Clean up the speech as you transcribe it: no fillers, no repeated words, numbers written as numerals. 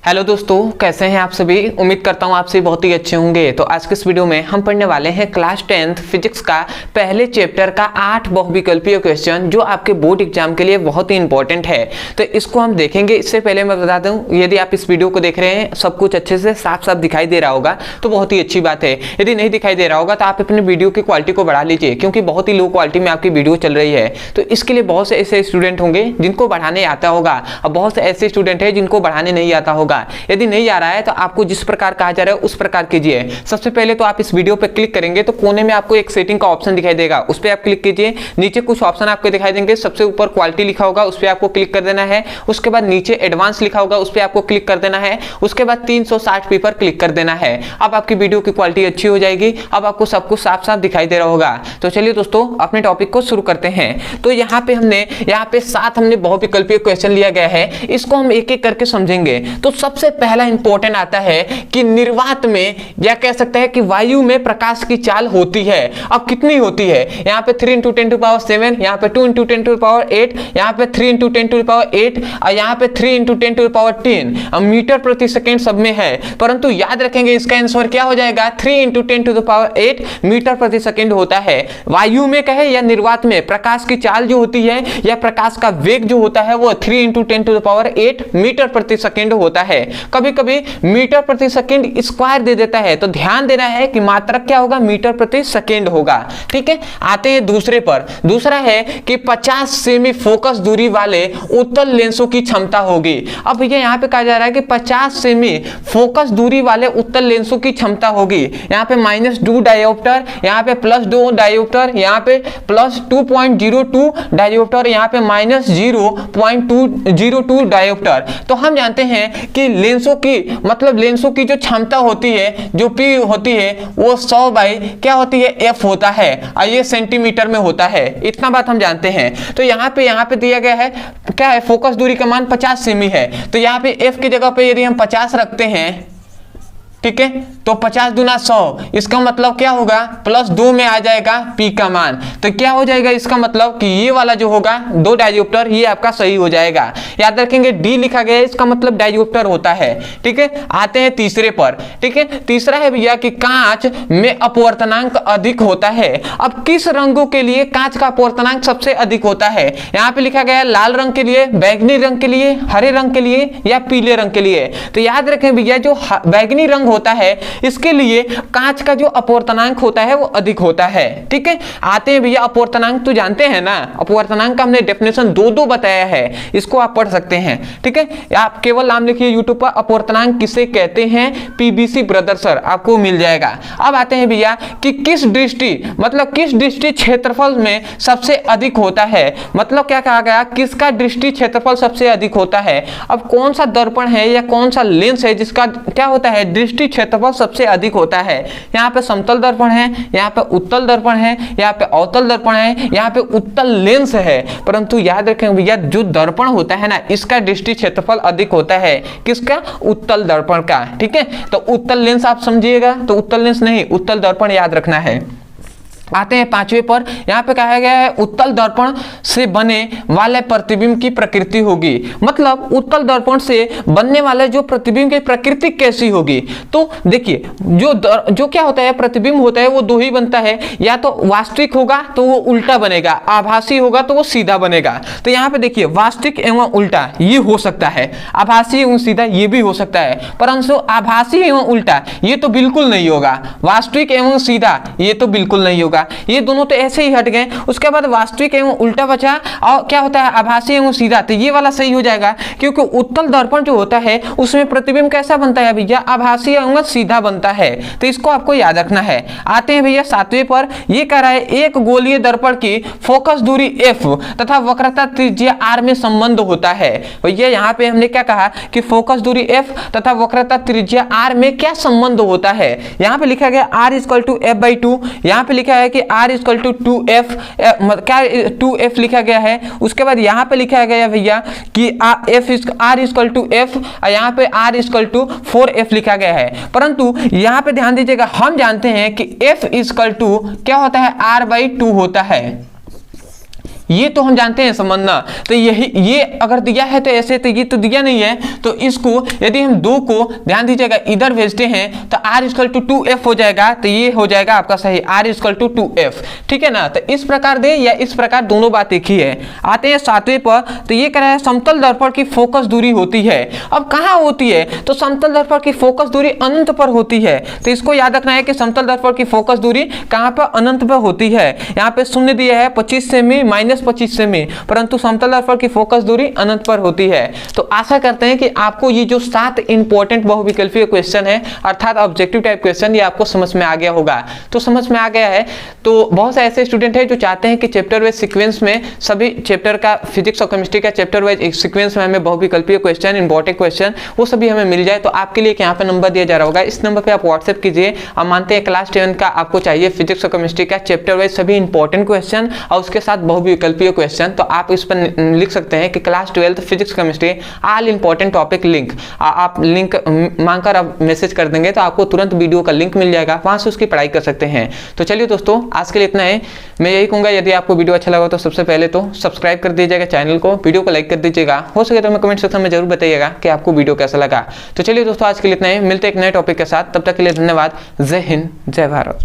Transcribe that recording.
Hello दोस्तों, कैसे हैं आप सभी। उम्मीद करता हूं आप सभी बहुत ही अच्छे होंगे। तो आज के इस वीडियो में हम पढ़ने वाले हैं क्लास 10th फिजिक्स का पहले चैप्टर का 8 बहुविकल्पीय क्वेश्चन, जो आपके बोर्ड एग्जाम के लिए बहुत ही इंपॉर्टेंट है। तो इसको हम देखेंगे। इससे पहले मैं बता दूं, यदि आप इस वीडियो को देख रहे हैं, सब कुछ अच्छे से साफ साफ दिखाई दे रहा होगा तो बहुत ही अच्छी बात है। यदि नहीं दिखाई दे रहा होगा तो आप अपने वीडियो की क्वालिटी को बढ़ा लीजिए, क्योंकि बहुत ही लो क्वालिटी में आपकी वीडियो चल रही है। तो इसके लिए बहुत से ऐसे स्टूडेंट होंगे जिनको बढ़ाने आता होगा, और बहुत से ऐसे स्टूडेंट है जिनको बढ़ाने नहीं आता होगा। यदि नहीं आ रहा है तो आपको जिस प्रकार कहा जा रहा है उस प्रकार कीजिए। सबसे पहले तो आप इस वीडियो पे क्लिक करेंगे तो कोने में आपको एक सेटिंग का ऑप्शन दिखाई देगा, उस पर आप क्लिक कीजिए। नीचे कुछ ऑप्शन आपको दिखाई देंगे। सबसे ऊपर क्वालिटी लिखा होगा, उस पर आपको क्लिक कर देना है। उसके बाद नीचे एडवांस लिखा होगा, उस पर आपको क्लिक कर देना है। उसके बाद 360p पर क्लिक कर देना है। अब आपकी वीडियो की क्वालिटी अच्छी हो जाएगी। अब आपको सब कुछ साफ साफ दिखाई दे रहा होगा। तो चलिए दोस्तों, अपने टॉपिक को शुरू करते हैं। तो यहाँ पे हमने 7 बहुविकल्पीय क्वेश्चन लिया गया है। इसको हम एक एक करके समझेंगे। तो सबसे पहला इंपॉर्टेंट आता है कि निर्वात में, या कह सकते हैं कि वायु में प्रकाश की चाल होती है। अब कितनी होती है? यहाँ पे 3 × 10⁻⁷, यहाँ पे 2 × 10⁸, यहाँ पे 3 × 10⁸, और यहाँ पे 3 × 10⁻10 मीटर प्रति सेकेंड सब में है। परंतु याद रखेंगे इसका आंसर क्या हो जाएगा? 3 × 10⁸ मीटर प्रति सेकेंड होता है। वायु में कहे या निर्वात में, प्रकाश की चाल जो होती है या प्रकाश का वेग जो होता है वो 3 × 10⁸ मीटर प्रति सेकेंड होता है। कभी कभी मीटर प्रति सेकेंड स्क्वायर दे देता है, तो ध्यान देना है कि मात्रक क्या होगा? मीटर प्रति सेकेंड होगा। ठीक है, आते हैं दूसरे पर। दूसरा है कि 50 सेमी फोकस दूरी वाले उत्तल लेंसों की क्षमता होगी। अब भैया यहाँ पे कहा जा रहा है कि 50 सेमी फोकस दूरी वाले उत्तल लेंसों की क्षमता होगी। यहाँ पे -2 डायोप्टर, यहाँ पे +2 डायोप्टर, यहाँ पे +2.02 डायोप्टर, यहाँ पे -0.202 डायोप्टर। तो हम जानते हैं कि लेंसों की लेंसों की जो क्षमता होती है, जो P होती है, वो 100 बाई क्या होती है? F होता है, और ये सेंटीमीटर में होता है। इतना बात हम जानते हैं। तो यहाँ पे दिया गया है क्या है? फोकस दूरी का मान 50 सेमी है। तो यहाँ पे F की जगह पे यदि हम 50 रखते हैं, ठीक है, तो 50 दूना 100, इसका मतलब क्या होगा? +2 में आ जाएगा P का मान। तो क्या हो जाएगा? इसका मतलब कि ये वाला जो होगा 2 डायोप्टर, ये आपका सही हो जाएगा। याद रखेंगे D लिखा गया है, इसका मतलब डायोप्टर होता है। ठीक है, आते हैं तीसरे पर। ठीक है, तीसरा है भैया कि कांच में अपवर्तनांक अधिक होता है। अब किस रंगों के लिए कांच का अपवर्तनांक सबसे अधिक होता है? यहाँ पे लिखा गया है लाल रंग के लिए, बैगनी रंग के लिए, हरे रंग के लिए, या पीले रंग के लिए। तो याद रखें भैया, जो बैगनी रंग होता है इसके लिए कांच का जो अपवर्तनांक होता है वो अधिक होता है। ठीक है, आते हैं भैया अपवर्तनांक तो जानते हैं ना, अपवर्तनांक का हमने डेफिनेशन दो बताया है, इसको आप पढ़ सकते हैं। ठीक है, आप केवल नाम लिखिए यूट्यूब पर, अपवर्तनांक किसे कहते हैं, PBC ब्रदर सर, आपको मिल जाएगा। अब आते हैं भैया कि किस दृष्टि क्षेत्रफल में सबसे अधिक होता है। मतलब क्या कहा गया? किसका दृष्टि क्षेत्रफल सबसे अधिक होता है। अब कौन सा दर्पण है या कौन सा लेंस है जिसका क्या होता है? दृष्टि क्षेत्रफल सबसे अधिक होता है। यहाँ पे समतल दर्पण है, यहाँ पे उत्तल दर्पण है, यहाँ पे अवतल दर्पण है, यहाँ पे उत्तल लेंस है। परंतु याद रखें भैया, जो दर्पण होता है ना, इसका दृष्टि क्षेत्रफल अधिक होता है। किसका? उत्तल दर्पण का। ठीक है, तो उत्तल लेंस आप समझिएगा, तो उत्तल लेंस नहीं, उत्तल दर्पण याद रखना है। आते हैं पांचवे पर। यहाँ पे कहा गया है उत्तल दर्पण से बने वाले प्रतिबिंब की प्रकृति होगी। मतलब उत्तल दर्पण से बनने वाले जो प्रतिबिंब की प्रकृति कैसी होगी। तो देखिए, जो क्या होता है, प्रतिबिंब होता है वो दो ही बनता है, या तो वास्तविक होगा तो वो उल्टा बनेगा, आभासी होगा तो वो सीधा बनेगा। तो यहाँ पे देखिए, वास्तविक एवं उल्टा ये हो सकता है, आभासी एवं सीधा ये भी हो सकता है, परंतु आभासी एवं उल्टा ये तो बिल्कुल नहीं होगा। वास्तविक एवं सीधा ये तो बिल्कुल नहीं होगा, ये दोनों तो ऐसे ही हट गए। उसके बाद वास्तविक एवं उल्टा बचा, और क्या होता है? आभासी एवं सीधा। तो ये वाला सही हो जाएगा, क्योंकि उत्तल दर्पण जो होता है उसमें प्रतिबिंब कैसा बनता है भैया? आभासी एवं सीधा बनता है। तो इसको आपको याद रखना है। आते हैं भैया सातवें पर। ये कह रहा है एक गोलीय दर्पण की फोकस दूरी F तथा वक्रता त्रिज्या R में संबंध होता है। भैया यहाँ पे हमने क्या कहा कि फोकस दूरी F तथा वक्रता त्रिज्या R में क्या संबंध होता है? यहाँ पे लिखा गया R = F/2। यहाँ पे लिखा है कि R = 2F, क्या 2F लिखा गया है। उसके बाद यहाँ पे लिखा गया भैया कि R = F, यहाँ पे R = 4F लिखा गया है। परंतु यहाँ पे ध्यान दीजिएगा, हम जानते हैं कि F = क्या होता है? R/2 होता है। ये तो हम जानते हैं समझना। तो यही ये अगर दिया है तो ऐसे, तो ये तो दिया नहीं है, तो इसको यदि हम 2 को ध्यान दीजिएगा इधर भेजते हैं तो r इक्वल टू 2f हो जाएगा। तो ये हो जाएगा आपका सही, r इक्वल टू 2f, ठीक है ना। तो इस प्रकार दे या इस प्रकार, दोनों बात एक ही है। आते हैं 7वें पर, तो ये कह रहा है समतल दर्पण की फोकस दूरी होती है। अब कहाँ होती है, तो समतल दर्पण की फोकस दूरी अनंत पर होती है। तो इसको याद रखना है कि समतल दर्पण की फोकस दूरी कहाँ पर, अनंत पर होती है। यहाँ पे शून्य दिया है 25 सेमी -25 सेमी, परंतु समतल दर्पण की फोकस दूरी अनंत पर होती है। तो आशा करते हैं कि आपको ये जो 7 इंपॉर्टेंट बहुविकल्पीय क्वेश्चन है अर्थात ऑब्जेक्टिव टाइप क्वेश्चन, ये आपको समझ में आ गया होगा। तो समझ में आ गया है तो बहुत से ऐसे स्टूडेंट हैं जो चाहते हैं कि चैप्टर वाइज सीक्वेंस में सभी चैप्टर का, फिजिक्स और केमिस्ट्री का चैप्टर वाइज एक सीक्वेंस में हमें बहुविकल्पीय क्वेश्चन, इंपॉर्टेंट क्वेश्चन वो सभी हमें मिल जाए। तो आपके लिए यहाँ पे नंबर दिया जा रहा होगा, इस नंबर पे आप व्हाट्सएप कीजिए। आप मानते हैं क्लास 10 का आपको चाहिए फिजिक्स और केमिस्ट्री का चैप्टर वाइज सभी इंपॉर्टेंट क्वेश्चन और उसके साथ बहुविकल्पीय क्वेश्चन, तो आप इस पर लिख सकते हैं कि class 12 physics chemistry all important topic link. आप लिंक मांगकर आप मैसेज कर देंगे तो आपको तुरंत वीडियो का लिंक मिल जाएगा, वहां से उसकी पढ़ाई कर सकते हैं। तो चलिए दोस्तों, आज के लिए इतना है। मैं यही कहूँगा, यदि आपको वीडियो अच्छा लगा तो सबसे पहले तो सब्सक्राइब कर दीजिएगा चैनल को, वीडियो को लाइक कर दीजिएगा, हो सके तो हमें कमेंट सेक्शन में जरूर बताइएगा कि आपको वीडियो कैसा लगा। तो चलिए दोस्तों, आज के लिए इतना ही, मिलते हैं एक नए टॉपिक के साथ, तब तक के लिए धन्यवाद। जय हिंद, जय भारत।